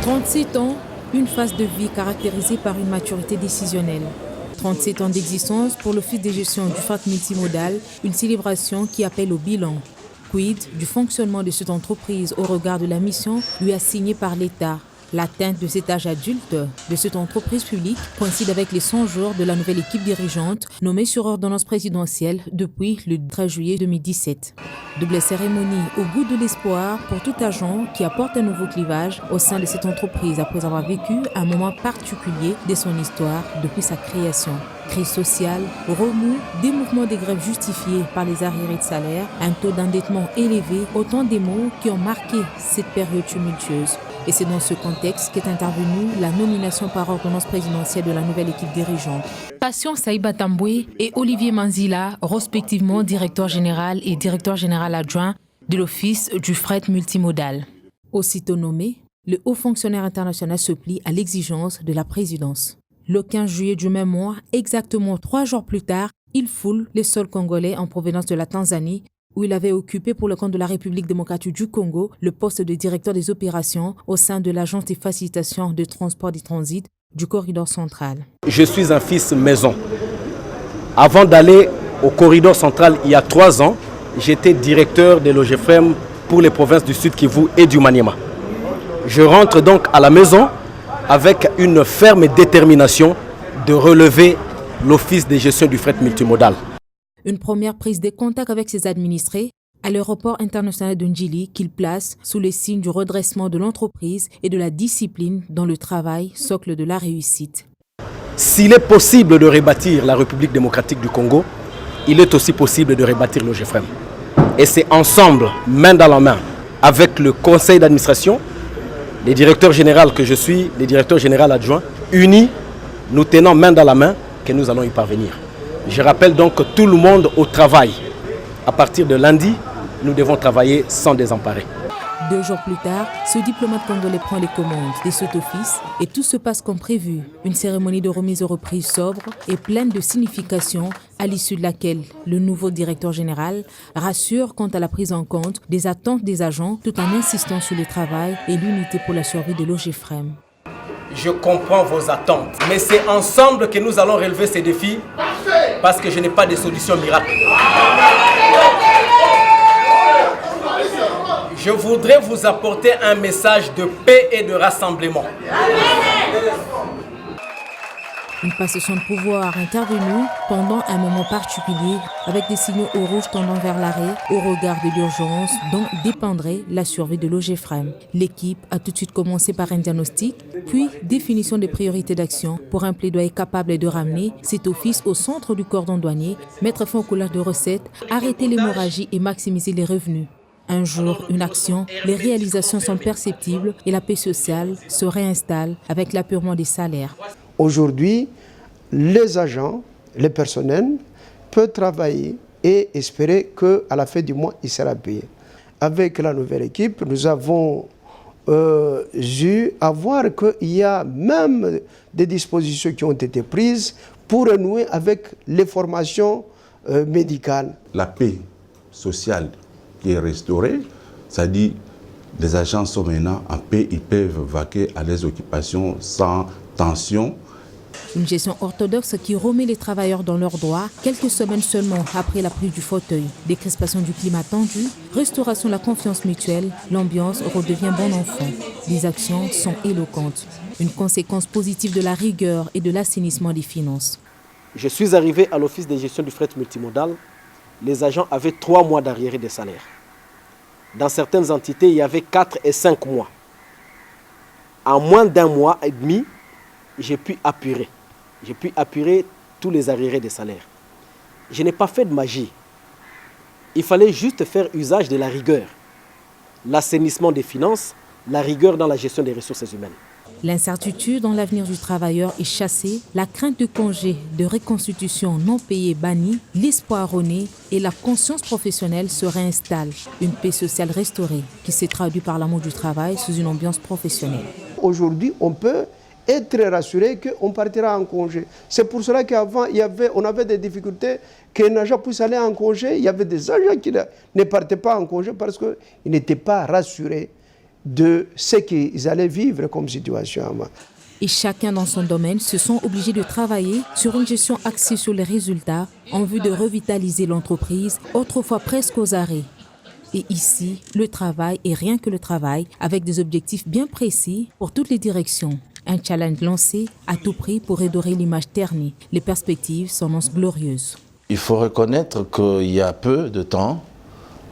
37 ans, une phase de vie caractérisée par une maturité décisionnelle. 37 ans d'existence pour l'Office de gestion du fret multimodal, une célébration qui appelle au bilan. Quid du fonctionnement de cette entreprise au regard de la mission lui assignée par l'État. L'atteinte de cet âge adulte de cette entreprise publique coïncide avec les 100 jours de la nouvelle équipe dirigeante nommée sur ordonnance présidentielle depuis le 13 juillet 2017. Double cérémonie au goût de l'espoir pour tout agent qui apporte un nouveau clivage au sein de cette entreprise après avoir vécu un moment particulier de son histoire depuis sa création. Crise sociale, remous, des mouvements de grève justifiés par les arriérés de salaire, un taux d'endettement élevé, autant des mots qui ont marqué cette période tumultueuse. Et c'est dans ce contexte qu'est intervenue la nomination par ordonnance présidentielle de la nouvelle équipe dirigeante. Patient Saïba Tamboué et Olivier Manzila, respectivement directeur général et directeur général adjoint de l'Office du fret multimodal. Aussitôt nommé, le haut fonctionnaire international se plie à l'exigence de la présidence. Le 15 juillet du même mois, exactement 3 jours plus tard, il foule les sols congolais en provenance de la Tanzanie, où il avait occupé pour le compte de la République démocratique du Congo le poste de directeur des opérations au sein de l'Agence de facilitation de transport et transit du corridor central. Je suis un fils maison. Avant d'aller au corridor central il y a 3 ans, j'étais directeur de l'OGFREM pour les provinces du Sud Kivu et du Maniema. Je rentre donc à la maison avec une ferme détermination de relever l'Office de gestion du fret multimodal. Une première prise de contact avec ses administrés à l'aéroport international de Njili qu'il place sous le signe du redressement de l'entreprise et de la discipline dans le travail, socle de la réussite. S'il est possible de rebâtir la République démocratique du Congo, il est aussi possible de rebâtir l'OGFREM. Et c'est ensemble, main dans la main, avec le conseil d'administration, les directeurs généraux que je suis, les directeurs généraux adjoints, unis, nous tenons main dans la main, que nous allons y parvenir. Je rappelle donc que tout le monde au travail. À partir de lundi, nous devons travailler sans désemparer. 2 jours plus tard, ce diplomate congolais prend les commandes de cet office et tout se passe comme prévu. Une cérémonie de remise aux reprises sobre et pleine de signification, à l'issue de laquelle le nouveau directeur général rassure quant à la prise en compte des attentes des agents tout en insistant sur le travail et l'unité pour la survie de l'OGFREM. Je comprends vos attentes, mais c'est ensemble que nous allons relever ces défis parce que je n'ai pas de solution miracle. Je voudrais vous apporter un message de paix et de rassemblement. Une passation de pouvoir intervenue pendant un moment particulier avec des signaux au rouge tendant vers l'arrêt au regard de l'urgence dont dépendrait la survie de l'OGFREM. L'équipe a tout de suite commencé par un diagnostic, puis définition des priorités d'action pour un plaidoyer capable de ramener cet office au centre du cordon douanier, mettre fin au coulage de recettes, arrêter l'hémorragie et maximiser les revenus. Un jour, une action, les réalisations sont perceptibles et la paix sociale se réinstalle avec l'apurement des salaires. Aujourd'hui, les agents, les personnels peuvent travailler et espérer qu'à la fin du mois, il sera payé. Avec la nouvelle équipe, nous avons dû voir qu'il y a même des dispositions qui ont été prises pour renouer avec les formations médicales. La paix sociale qui est restaurée, c'est-à-dire les agents sont maintenant en paix, ils peuvent vaquer à leurs occupations sans tension. Une gestion orthodoxe qui remet les travailleurs dans leurs droits quelques semaines seulement après la prise du fauteuil. Décrispation du climat tendu, restauration de la confiance mutuelle, l'ambiance redevient bon enfant. Les actions sont éloquentes. Une conséquence positive de la rigueur et de l'assainissement des finances. Je suis arrivé à l'Office de gestion du fret multimodal. Les agents avaient 3 mois d'arriérés de salaire. Dans certaines entités, il y avait 4 et 5 mois. En moins d'1 mois et demi, j'ai pu apurer. J'ai pu apurer tous les arriérés de salaire. Je n'ai pas fait de magie. Il fallait juste faire usage de la rigueur. L'assainissement des finances, la rigueur dans la gestion des ressources humaines. L'incertitude dans l'avenir du travailleur est chassée, la crainte de congés, de reconstitution non payée bannie, l'espoir erroné et la conscience professionnelle se réinstalle. Une paix sociale restaurée qui s'est traduite par l'amour du travail sous une ambiance professionnelle. Aujourd'hui, on peut être très rassuré qu'on partira en congé. C'est pour cela qu'avant, on avait des difficultés qu'un agent puisse aller en congé. Il y avait des agents qui ne partaient pas en congé parce qu'ils n'étaient pas rassurés de ce qu'ils allaient vivre comme situation avant. Et chacun dans son domaine se sent obligé de travailler sur une gestion axée sur les résultats en vue de revitaliser l'entreprise, autrefois presque aux arrêts. Et ici, le travail et rien que le travail, avec des objectifs bien précis pour toutes les directions. Un challenge lancé à tout prix pour redorer l'image ternie. Les perspectives s'annoncent glorieuses. Il faut reconnaître qu'il y a peu de temps,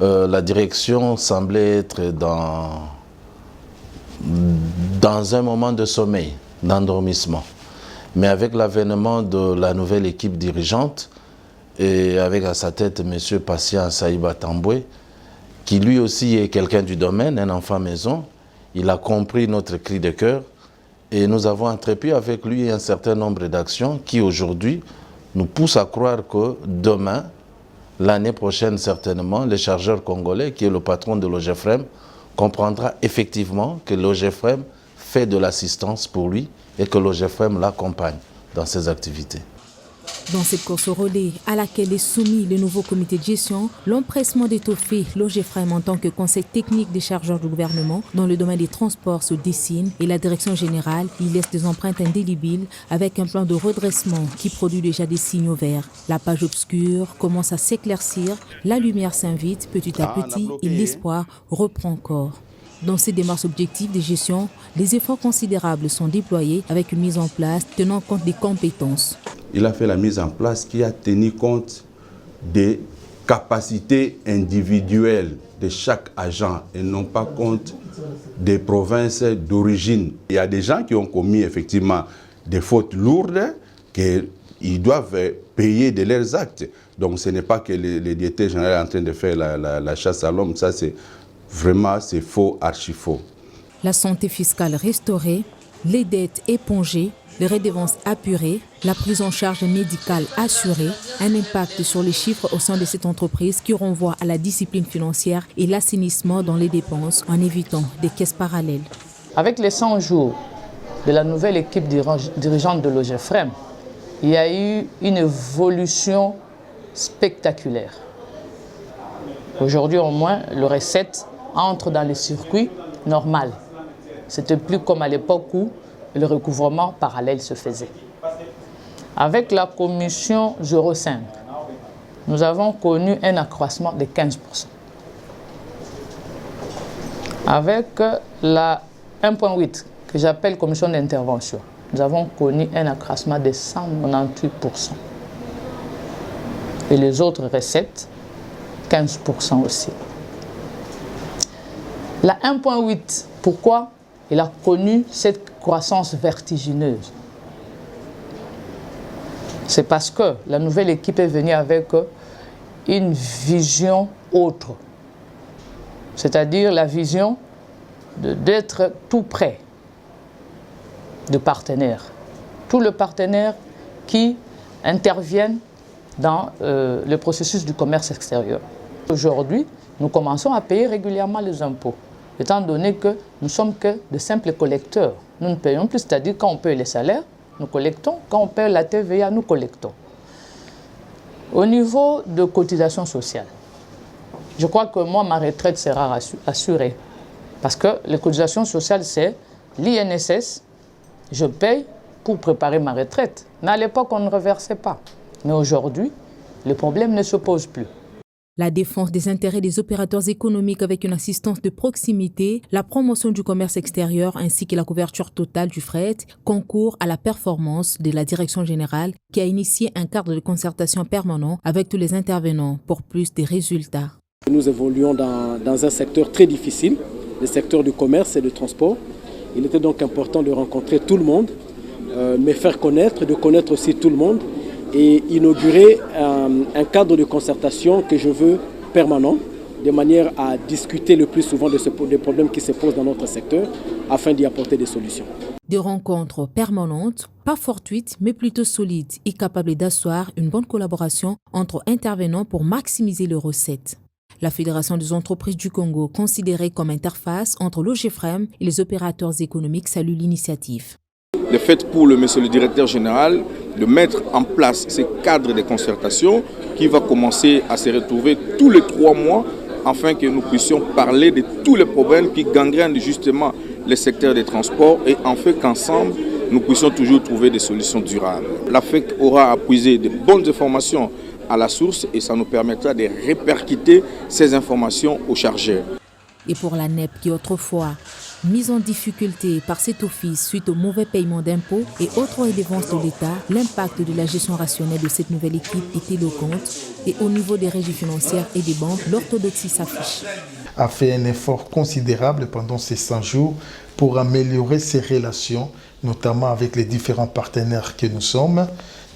la direction semblait être dans un moment de sommeil, d'endormissement. Mais avec l'avènement de la nouvelle équipe dirigeante et avec à sa tête M. Patient Saïba Tamboué, qui lui aussi est quelqu'un du domaine, un enfant maison, il a compris notre cri de cœur et nous avons entrepris avec lui un certain nombre d'actions qui aujourd'hui nous poussent à croire que demain, l'année prochaine certainement, le chargeur congolais, qui est le patron de l'OGEFREM, comprendra effectivement que l'OGEFREM fait de l'assistance pour lui et que l'OGEFREM l'accompagne dans ses activités. Dans cette course au relais à laquelle est soumis le nouveau comité de gestion, l'empressement d'étoffer l'OGEFREM en tant que conseil technique des chargeurs du gouvernement dans le domaine des transports se dessine et la direction générale y laisse des empreintes indélébiles avec un plan de redressement qui produit déjà des signaux verts. La page obscure commence à s'éclaircir, la lumière s'invite petit à petit et l'espoir reprend corps. Dans ces démarches objectives de gestion, des efforts considérables sont déployés avec une mise en place tenant compte des compétences. Il a fait la mise en place qui a tenu compte des capacités individuelles de chaque agent et non pas compte des provinces d'origine. Il y a des gens qui ont commis effectivement des fautes lourdes qu'ils doivent payer de leurs actes. Donc ce n'est pas que le directeur général est en train de faire la chasse à l'homme, ça c'est vraiment faux, archi faux. La santé fiscale restaurée, les dettes épongées, les redevances apurées, la prise en charge médicale assurée, un impact sur les chiffres au sein de cette entreprise qui renvoie à la discipline financière et l'assainissement dans les dépenses en évitant des caisses parallèles. Avec les 100 jours de la nouvelle équipe dirigeante de l'OGEFREM, il y a eu une évolution spectaculaire. Aujourd'hui au moins, le recette entre dans le circuit normal. C'était plus comme à l'époque où le recouvrement parallèle se faisait. Avec la commission 05, nous avons connu un accroissement de 15%. Avec la 1.8, que j'appelle commission d'intervention, nous avons connu un accroissement de 198%. Et les autres recettes, 15% aussi. La 1.8, pourquoi il a connu cette croissance vertigineuse? C'est parce que la nouvelle équipe est venue avec une vision autre. C'est-à-dire la vision d'être tout près de partenaires. Tous les partenaires qui interviennent dans le processus du commerce extérieur. Aujourd'hui, nous commençons à payer régulièrement les impôts, étant donné que nous ne sommes que de simples collecteurs. Nous ne payons plus, c'est-à-dire quand on paye les salaires, nous collectons, quand on paye la TVA, nous collectons. Au niveau de cotisation sociale, je crois que moi, ma retraite sera assurée. Parce que les cotisations sociales, c'est l'INSS, je paye pour préparer ma retraite. Mais à l'époque, on ne reversait pas. Mais aujourd'hui, le problème ne se pose plus. La défense des intérêts des opérateurs économiques avec une assistance de proximité, la promotion du commerce extérieur ainsi que la couverture totale du fret concourent à la performance de la direction générale qui a initié un cadre de concertation permanent avec tous les intervenants pour plus de résultats. Nous évoluons dans un secteur très difficile, le secteur du commerce et du transport. Il était donc important de rencontrer tout le monde, mais faire connaître, de connaître aussi tout le monde et inaugurer un cadre de concertation que je veux permanent, de manière à discuter le plus souvent des problèmes qui se posent dans notre secteur afin d'y apporter des solutions. Des rencontres permanentes, pas fortuites, mais plutôt solides et capables d'asseoir une bonne collaboration entre intervenants pour maximiser les recettes. La Fédération des entreprises du Congo, considérée comme interface entre l'OGEFREM et les opérateurs économiques, salue l'initiative. Le fait pour monsieur le directeur général de mettre en place ces cadres de concertation qui va commencer à se retrouver tous les 3 mois afin que nous puissions parler de tous les problèmes qui gangrènent justement les secteurs des transports et afin qu'ensemble, nous puissions toujours trouver des solutions durables. L'AFEC aura à puiser de bonnes informations à la source et ça nous permettra de répercuter ces informations aux chargeurs. Et pour la NEP qui autrefois mise en difficulté par cet office suite au mauvais paiement d'impôts et autres redevances de l'État, l'impact de la gestion rationnelle de cette nouvelle équipe est éloquente et au niveau des régies financières et des banques, l'orthodoxie s'affiche. A fait un effort considérable pendant ces 100 jours pour améliorer ses relations, notamment avec les différents partenaires que nous sommes,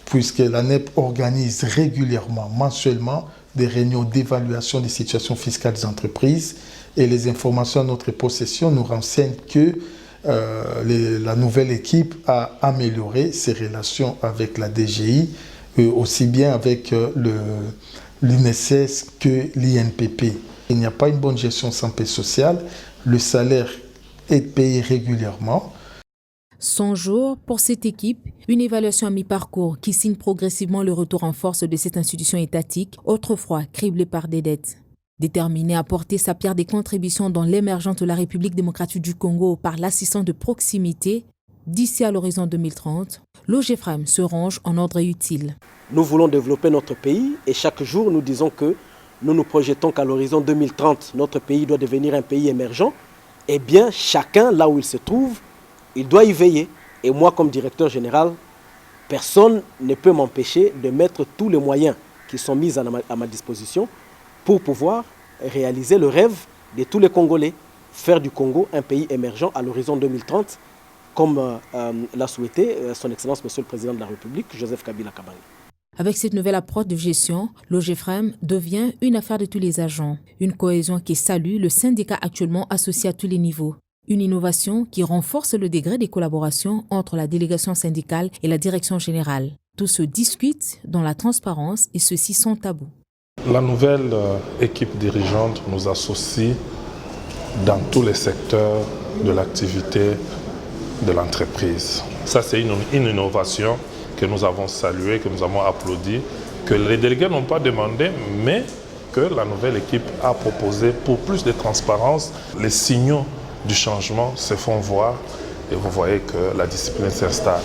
puisque la NEP organise régulièrement, mensuellement, des réunions d'évaluation des situations fiscales des entreprises et les informations à notre possession nous renseignent que la nouvelle équipe a amélioré ses relations avec la DGI, aussi bien avec l'UNSS que l'INPP. Il n'y a pas une bonne gestion sans paix sociale, le salaire est payé régulièrement. 100 jours pour cette équipe, une évaluation à mi-parcours qui signe progressivement le retour en force de cette institution étatique, autrefois criblée par des dettes. Déterminée à porter sa pierre des contributions dans l'émergence de la République démocratique du Congo par l'assistance de proximité, d'ici à l'horizon 2030, l'OGEFREM se range en ordre utile. Nous voulons développer notre pays et chaque jour nous disons que nous nous projetons qu'à l'horizon 2030, notre pays doit devenir un pays émergent. Eh bien, chacun, là où il se trouve, il doit y veiller. Et moi, comme directeur général, personne ne peut m'empêcher de mettre tous les moyens qui sont mis à ma disposition pour pouvoir réaliser le rêve de tous les Congolais, faire du Congo un pays émergent à l'horizon 2030, comme l'a souhaité son Excellence Monsieur le Président de la République, Joseph Kabila Kabange. Avec cette nouvelle approche de gestion, l'OGEFREM devient une affaire de tous les agents. Une cohésion qui salue le syndicat actuellement associé à tous les niveaux. Une innovation qui renforce le degré des collaborations entre la délégation syndicale et la direction générale. Tout se discute dans la transparence et ceci sans tabou. La nouvelle équipe dirigeante nous associe dans tous les secteurs de l'activité de l'entreprise. Ça, c'est une innovation que nous avons saluée, que nous avons applaudi, que les délégués n'ont pas demandé, mais que la nouvelle équipe a proposé pour plus de transparence. Les signaux du changement se font voir et vous voyez que la discipline s'installe.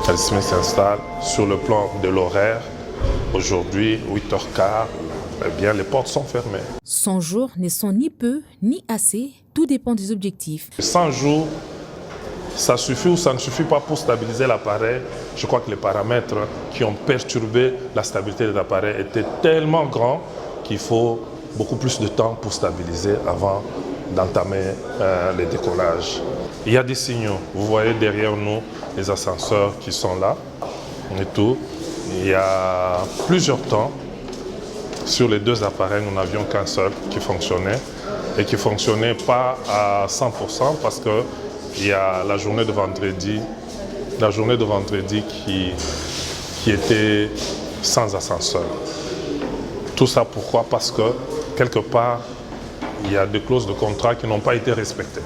La discipline s'installe sur le plan de l'horaire. Aujourd'hui, 8h15, eh bien, les portes sont fermées. 100 jours ne sont ni peu ni assez, tout dépend des objectifs. 100 jours, ça suffit ou ça ne suffit pas pour stabiliser l'appareil. Je crois que les paramètres qui ont perturbé la stabilité de l'appareil étaient tellement grands qu'il faut beaucoup plus de temps pour stabiliser avant d'entamer les décollages. Il y a des signaux. Vous voyez derrière nous les ascenseurs qui sont là et tout. Il y a plusieurs temps, sur les deux appareils, nous n'avions qu'un seul qui fonctionnait et qui ne fonctionnait pas à 100% parce qu'il y a la journée de vendredi qui était sans ascenseur. Tout ça pourquoi? Parce que quelque part, il y a des clauses de contrat qui n'ont pas été respectées.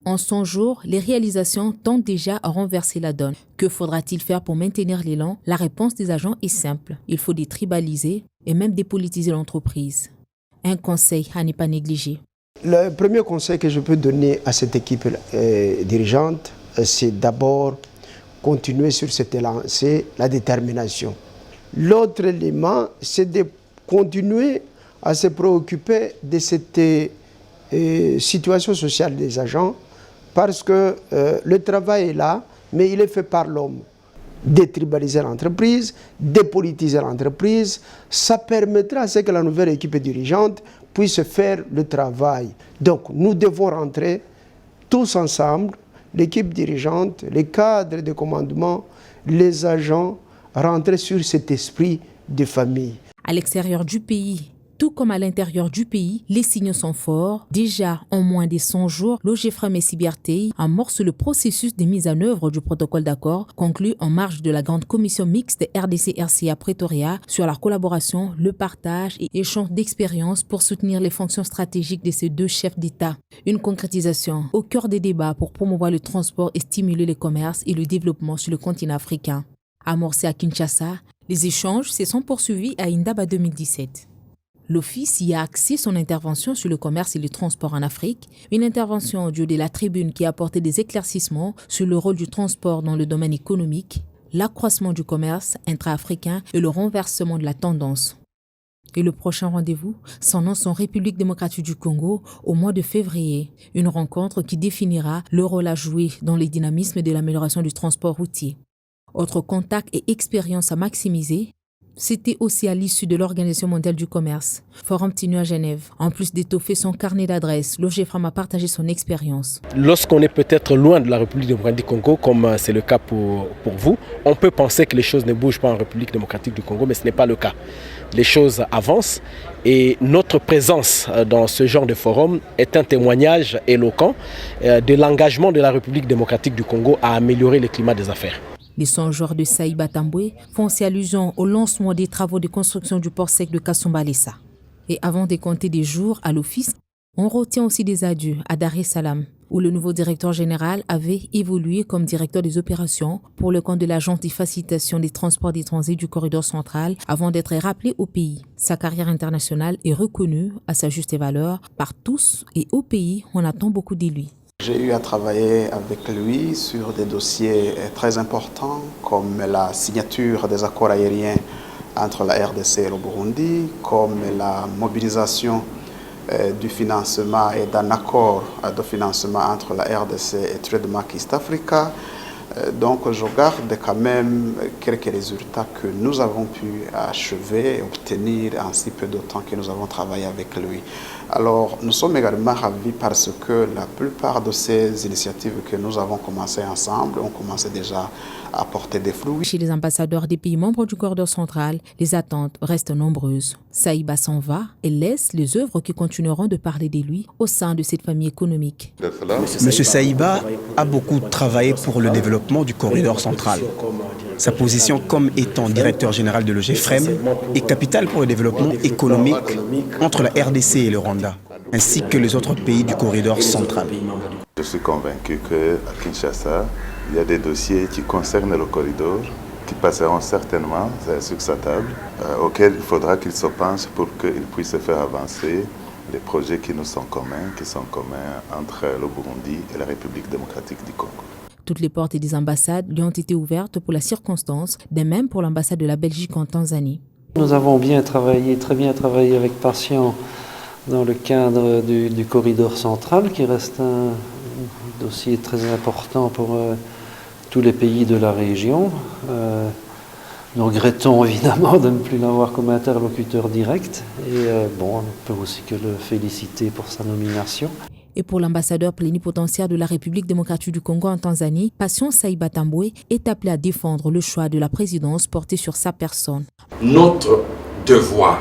En 100 jours, les réalisations tentent déjà à renverser la donne. Que faudra-t-il faire pour maintenir l'élan? La réponse des agents est simple. Il faut détribaliser et même dépolitiser l'entreprise. Un conseil à ne pas négliger. Le premier conseil que je peux donner à cette équipe dirigeante, c'est d'abord continuer sur cet élan, c'est la détermination. L'autre élément, c'est de continuer à se préoccuper de cette situation sociale des agents, parce que le travail est là, mais il est fait par l'homme. Détribaliser l'entreprise, dépolitiser l'entreprise, ça permettra à ce que la nouvelle équipe dirigeante puisse faire le travail. Donc nous devons rentrer tous ensemble, l'équipe dirigeante, les cadres de commandement, les agents, rentrer sur cet esprit de famille. À l'extérieur du pays, tout comme à l'intérieur du pays, les signaux sont forts. Déjà, en moins de 100 jours, l'OGEFREM et Sibertei amorcent le processus de mise en œuvre du protocole d'accord conclu en marge de la grande commission mixte RDC-RCA Pretoria sur la collaboration, le partage et échange d'expériences pour soutenir les fonctions stratégiques de ces deux chefs d'État. Une concrétisation au cœur des débats pour promouvoir le transport et stimuler le commerce et le développement sur le continent africain. Amorcés à Kinshasa, les échanges se sont poursuivis à Indaba 2017. L'Office y a axé son intervention sur le commerce et le transport en Afrique, une intervention audio de la Tribune qui a apporté des éclaircissements sur le rôle du transport dans le domaine économique, l'accroissement du commerce intra-africain et le renversement de la tendance. Et le prochain rendez-vous s'annonce en République démocratique du Congo au mois de février, une rencontre qui définira le rôle à jouer dans les dynamismes de l'amélioration du transport routier. Autre contact et expérience à maximiser, c'était aussi à l'issue de l'Organisation mondiale du commerce, forum tenu à Genève. En plus d'étoffer son carnet d'adresses, l'OGFRAM a partagé son expérience. Lorsqu'on est peut-être loin de la République démocratique du Congo, comme c'est le cas pour vous, on peut penser que les choses ne bougent pas en République démocratique du Congo, mais ce n'est pas le cas. Les choses avancent et notre présence dans ce genre de forum est un témoignage éloquent de l'engagement de la République démocratique du Congo à améliorer le climat des affaires. Les 100 joueurs de Saïba Tamboué font aussi allusion au lancement des travaux de construction du port sec de Kasumbalesa. Et avant de compter des jours à l'office, on retient aussi des adieux à Dar es Salaam, où le nouveau directeur général avait évolué comme directeur des opérations pour le compte de l'Agence de facilitation des transports d'étrangers du corridor central avant d'être rappelé au pays. Sa carrière internationale est reconnue à sa juste valeur par tous et au pays, on attend beaucoup de lui. J'ai eu à travailler avec lui sur des dossiers très importants comme la signature des accords aériens entre la RDC et le Burundi, comme la mobilisation du financement et d'un accord de financement entre la RDC et Trademark East Africa. Donc je garde quand même quelques résultats que nous avons pu achever et obtenir en si peu de temps que nous avons travaillé avec lui. Alors nous sommes également ravis parce que la plupart de ces initiatives que nous avons commencées ensemble ont commencé déjà à porter des fruits. Chez les ambassadeurs des pays membres du corridor central, les attentes restent nombreuses. Saïba s'en va et laisse les œuvres qui continueront de parler de lui au sein de cette famille économique. Monsieur Saïba a beaucoup travaillé pour le développement du corridor central. Sa position comme étant directeur général de l'OGFRAM est capitale pour le développement économique entre la RDC et le Rwanda, ainsi que les autres pays du corridor central. Je suis convaincu qu'à Kinshasa, il y a des dossiers qui concernent le corridor qui passeront certainement sur sa table, auxquels il faudra qu'il se penche pour qu'il puisse faire avancer les projets qui nous sont communs, entre le Burundi et la République démocratique du Congo. Toutes les portes des ambassades lui ont été ouvertes pour la circonstance, de même pour l'ambassade de la Belgique en Tanzanie. Nous avons très bien travaillé avec Patient dans le cadre du corridor central, qui reste un dossier très important pour tous les pays de la région. Nous regrettons évidemment de ne plus l'avoir comme interlocuteur direct et on ne peut aussi que le féliciter pour sa nomination. Et pour l'ambassadeur plénipotentiaire de la République démocratique du Congo en Tanzanie, Patient Saïba Tamboué est appelé à défendre le choix de la présidence porté sur sa personne. Notre devoir,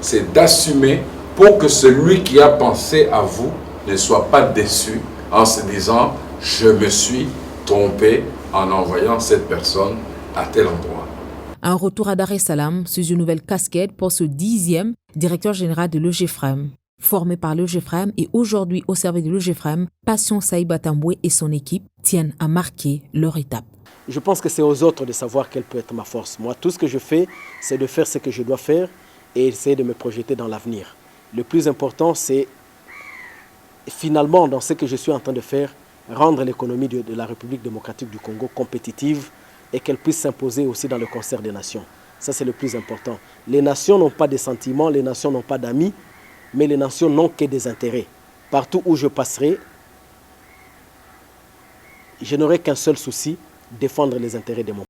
c'est d'assumer pour que celui qui a pensé à vous ne soit pas déçu en se disant « je me suis trompé en envoyant cette personne à tel endroit ». Un retour à Dar es Salaam sous une nouvelle casquette pour ce 10e directeur général de l'OGFRAM. Formé par l'OGFRAM et aujourd'hui au service de l'OGFRAM, Patient Saïba Tamboué et son équipe tiennent à marquer leur étape. Je pense que c'est aux autres de savoir quelle peut être ma force. Moi, tout ce que je fais, c'est de faire ce que je dois faire et essayer de me projeter dans l'avenir. Le plus important, c'est finalement, dans ce que je suis en train de faire, rendre l'économie de la République démocratique du Congo compétitive et qu'elle puisse s'imposer aussi dans le concert des nations. Ça, c'est le plus important. Les nations n'ont pas de sentiments, les nations n'ont pas d'amis, mais les nations n'ont que des intérêts. Partout où je passerai, je n'aurai qu'un seul souci, défendre les intérêts de mon